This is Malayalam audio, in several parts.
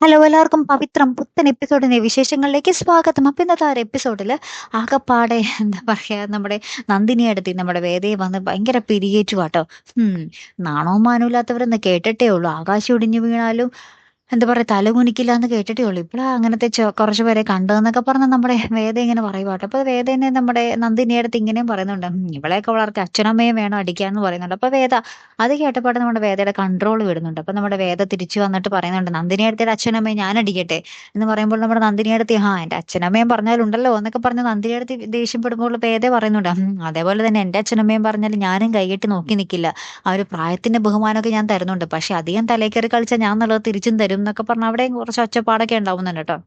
ഹലോ എല്ലാവർക്കും പവിത്രം പുത്തൻ എപ്പിസോഡിന്റെ വിശേഷങ്ങളിലേക്ക് സ്വാഗതം. അപ്പൊ ഇന്നത്തെ ആ ഒരു എപ്പിസോഡിൽ ആകപ്പാടെ എന്താ പറയാ നമ്മുടെ നന്ദിനി അടുത്ത് നമ്മുടെ വേദയെ വന്ന് ഭയങ്കര പിരിയേറ്റുവാട്ടോ. ഉം നാണവും മാനവും ഇല്ലാത്തവരെന്ന് കേട്ടിട്ടേ ഉള്ളൂ. ആകാശം ഇടിഞ്ഞു വീണാലും എന്താ പറയാ തലകുനിക്കില്ല എന്ന് കേട്ടിട്ടേ ഉള്ളൂ. ഇപ്പഴാ അങ്ങനത്തെ കുറച്ചു പേരെ കണ്ടതെന്നൊക്കെ പറഞ്ഞ് നമ്മുടെ വേദ ഇങ്ങനെ പറയുവാട്ടോ. അപ്പൊ വേദേനെ നമ്മുടെ നന്ദിനിയുടെ അടുത്ത് ഇങ്ങനെയും പറയുന്നുണ്ട്. ഇവളെയൊക്കെ വളർത്തി അച്ഛനമ്മയും വേണം അടിക്കാന്ന് പറയുന്നുണ്ട്. അപ്പൊ വേദ അത് കേട്ടപ്പാടെ നമ്മുടെ വേദയുടെ കൺട്രോൾ വിടുന്നുണ്ട്. അപ്പൊ നമ്മുടെ വേദ തിരിച്ചു വന്നിട്ട് പറയുന്നുണ്ട്, നന്ദിനിയെടുത്തിയുടെ അച്ഛനമ്മയെ ഞാൻ അടിക്കട്ടെ എന്ന് പറയുമ്പോൾ നമ്മുടെ നന്ദിനിയെടുത്ത് എന്റെ അച്ഛനമ്മയും പറഞ്ഞാലുണ്ടല്ലോ എന്നൊക്കെ പറഞ്ഞ് നന്ദിനിയെടുത്ത് ദേഷ്യപ്പെടുമ്പോൾ വേദ പറയുന്നുണ്ട്, അതേപോലെ തന്നെ എന്റെ അച്ഛനമ്മയും പറഞ്ഞാൽ ഞാനും കൈകെട്ടി നോക്കി നിൽക്കില്ല. ആ ഒരു പ്രായത്തിന്റെ ബഹുമാനമൊക്കെ ഞാൻ തരുന്നുണ്ട്. പക്ഷെ അധികം തലേക്കറി കളിച്ചാൽ ഞാൻ നല്ലത് തിരിച്ചും തരും എന്നൊക്കെ പറഞ്ഞ് അവിടെയും കുറച്ച് ഒച്ചപ്പാടൊക്കെ ഉണ്ടാവുന്നുണ്ട് കേട്ടോ.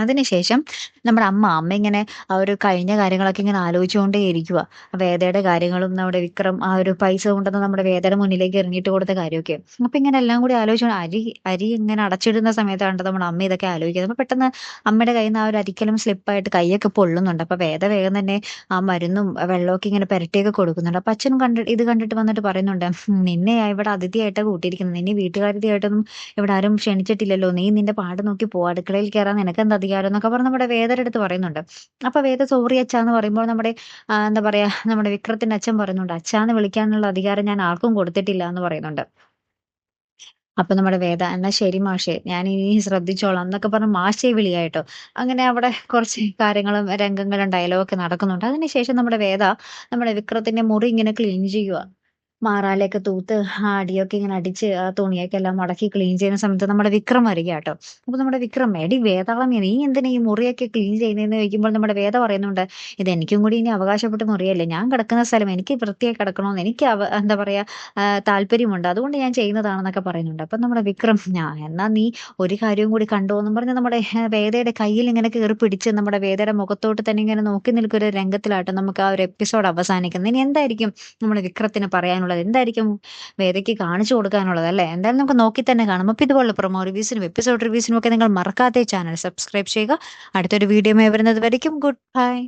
അതിനുശേഷം നമ്മുടെ അമ്മ ഇങ്ങനെ ആ ഒരു കഴിഞ്ഞ കാര്യങ്ങളൊക്കെ ഇങ്ങനെ ആലോചിച്ചുകൊണ്ടേ ഇരിക്കുക. വേദയുടെ കാര്യങ്ങളും നമ്മുടെ വിക്രം ആ ഒരു പൈസ കൊണ്ടുവന്ന് നമ്മുടെ വേദയുടെ മുന്നിലേക്ക് എറിഞ്ഞിട്ട് കൊടുത്ത കാര്യമൊക്കെ. അപ്പൊ ഇങ്ങനെ എല്ലാം കൂടി ആലോചിച്ചു അരി അരി ഇങ്ങനെ അടച്ചിടുന്ന സമയത്താണ് നമ്മുടെ അമ്മ ഇതൊക്കെ ആലോചിക്കുന്നത്. അപ്പൊ പെട്ടെന്ന് അമ്മയുടെ കയ്യിൽ നിന്ന് ആ ഒരു അരിക്കലും സ്ലിപ്പായിട്ട് കൈയൊക്കെ പൊള്ളുന്നുണ്ട്. അപ്പൊ വേദ വേഗം തന്നെ ആ മരുന്നും വെള്ളമൊക്കെ ഇങ്ങനെ പുരട്ടിയൊക്കെ കൊടുക്കുന്നുണ്ട്. അപ്പൊ അച്ഛനും ഇത് കണ്ടിട്ട് വന്നിട്ട് പറയുന്നുണ്ട്, നിന്നെ ഇവിടെ അതിഥിയായിട്ടാണ് കൂട്ടിയിരിക്കുന്നത്, നിന്നെ വീട്ടുകാരിയായിട്ടൊന്നും ഇവിടെ ആരും ക്ഷണിച്ചിട്ടില്ലല്ലോ, നീ നിന്റെ പാട് നോക്കി പോ, അടുക്കളയിൽ കയറാൻ നിനക്ക് എന്താ അധികാരം എന്നൊക്കെ പറഞ്ഞ് നമ്മുടെ വേദയുടെ അടുത്ത് പറയുന്നുണ്ട്. അപ്പൊ വേദ സോറി അച്ഛാന്ന് പറയുമ്പോൾ നമ്മുടെ എന്താ പറയാ നമ്മുടെ വിക്രത്തിന്റെ അച്ഛൻ പറയുന്നുണ്ട്, അച്ഛാന്ന് വിളിക്കാനുള്ള അധികാരം ഞാൻ ആർക്കും കൊടുത്തിട്ടില്ല എന്ന് പറയുന്നുണ്ട്. അപ്പൊ നമ്മുടെ വേദ എന്നാ ശരി മാഷേ, ഞാൻ ഇനി ശ്രദ്ധിച്ചോളാം എന്നൊക്കെ പറഞ്ഞ് മാഷേ വിളിയായിട്ടോ. അങ്ങനെ അവിടെ കുറച്ച് കാര്യങ്ങളും രംഗങ്ങളും ഡയലോഗൊക്കെ നടക്കുന്നുണ്ട്. അതിനുശേഷം നമ്മുടെ വേദ നമ്മുടെ വിക്രത്തിന്റെ മുറി ഇങ്ങനെ ക്ലീൻ ചെയ്യുക. മാറാലയൊക്കെ തൂത്ത് ആ അടിയൊക്കെ ഇങ്ങനെ അടിച്ച് ആ തുണിയൊക്കെ എല്ലാം മടക്കി ക്ലീൻ ചെയ്യുന്ന സമയത്ത് നമ്മുടെ വിക്രം വരികയാട്ടോ. അപ്പൊ നമ്മുടെ വിക്രം, എടി വേതാളമേ, നീ എന്തിനാ ഈ മുറിയൊക്കെ ക്ലീൻ ചെയ്യുന്നതെന്ന് ചോദിക്കുമ്പോൾ നമ്മുടെ വേദ പറയുന്നുണ്ട്, ഇത് എനിക്കും കൂടി ഇനി അവകാശപ്പെട്ട മുറിയല്ലേ, ഞാൻ കിടക്കുന്ന സ്ഥലം എനിക്ക് വൃത്തിയായി കിടക്കണമെന്ന് എനിക്ക് എന്താ പറയാ താല്പര്യമുണ്ട്, അതുകൊണ്ട് ഞാൻ ചെയ്യുന്നതാണെന്നൊക്കെ പറയുന്നുണ്ട്. അപ്പൊ നമ്മുടെ വിക്രം, എന്നാ നീ ഒരു കാര്യവും കൂടി കണ്ടോ എന്നും പറഞ്ഞ് നമ്മുടെ വേദയുടെ കയ്യിൽ ഇങ്ങനെ കയറി പിടിച്ച് നമ്മുടെ വേദയുടെ മുഖത്തോട്ട് തന്നെ ഇങ്ങനെ നോക്കി നിൽക്കുന്ന ഒരു രംഗത്തിലാട്ടോ നമുക്ക് ആ ഒരു എപ്പിസോഡ് അവസാനിക്കുന്നത്. ഇനി എന്തായിരിക്കും നമ്മുടെ വിക്രത്തിന് പറയാനുള്ളത്, എന്തായിരിക്കും വേദയ്ക്ക് കാണിച്ചു കൊടുക്കാനുള്ളത് അല്ലേ? എന്തായാലും നമുക്ക് നോക്കി തന്നെ കാണാം. അപ്പൊ ഇതുപോലുള്ള പ്രൊമോ റിവ്യൂസിനും എപ്പിസോഡ് റിവ്യൂസിനും ഒക്കെ നിങ്ങൾ മറക്കാതെ ചാനൽ സബ്സ്ക്രൈബ് ചെയ്യുക. അടുത്തൊരു വീഡിയോ വരുന്നത് വരയ്ക്കും ഗുഡ് ബൈ.